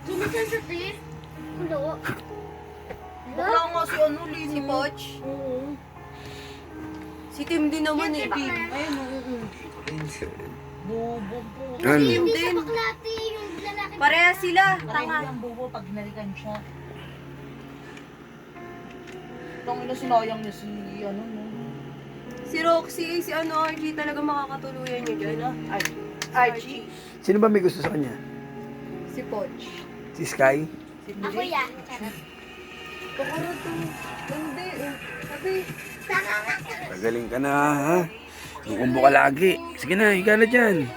Binisan sa tis. Ulo. Bakla nga si ano, Lino. Si Poch? Oo. Si Tim din naman eh. Tim. Ayun, oo. Bobo po. Ano? Hindi din. sa baklati yung lalaki. Pareha sila. Parang Tanga. yung bobo pag nalikan siya. Itong ina sinayang niya si ano, no? Si Roxy, si ano, Archie talaga makakatuluyan niyo dyan. Archie. Sino ba may gusto sa kanya? Si Poch. Si Sky? Si Ako yan. Pakuro to. Hindi eh. Sabi, Magaling ka na, ha? Lukumbo ka lagi. Sige na, higa na dyan.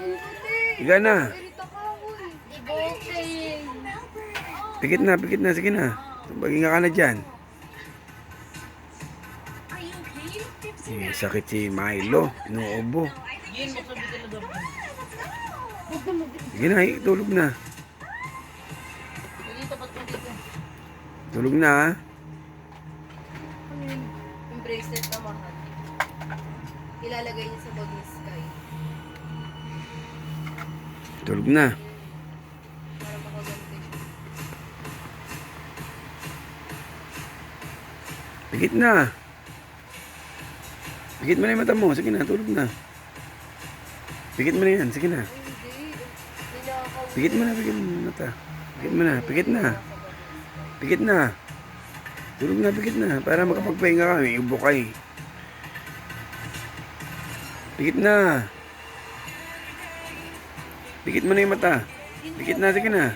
Higa na. ganito ka, uy. Di ba okay? Pikit na, sige na. Maghinga ka na dyan. Sakit si Milo. Inuubo. Yun, magsabi talaga. Sige na, tulog na. Dito, ba't mo dito? Tulog na, ha? Yung bracelet na mahal. Ilalagay niya sa bag ni Sky. Tulog na. Para makaganti siya. Pikit na. Pikit mo na yung mata mo. Sige na, tulog na. Pikit mo na yan. Sige na. Ay, hindi. Ninakaw. Pikit mo na yung mata. Pikit mo na. Pikit na. Pikit na. Tulog na, pikit na. Para makapagpahinga ka. May ubo ka eh. Pikit na. Pikit mo na yung mata. Pikit na, sige na.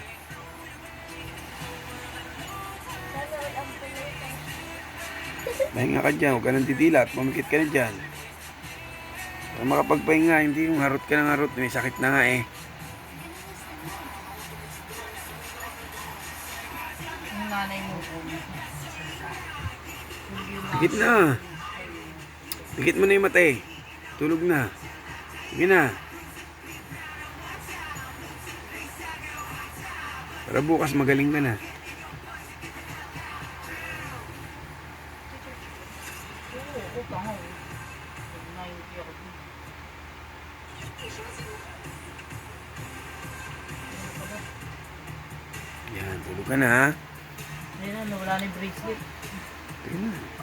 Pahinga ka dyan. Huwag ka nang titilat. Pumikit ka na dyan. Para makapagpahinga. Hindi yung harot ka ng harot. May sakit na nga eh. Yung nanay mo po. Pikit na. Pikit mo na yung mata eh. Tulog na. Sige na. Para bukas magaling ka na. Oo, tanga. Naiuti ako. Yan, tulog ka na ha. Ayun na, nawala na yung bracelet. Sige na.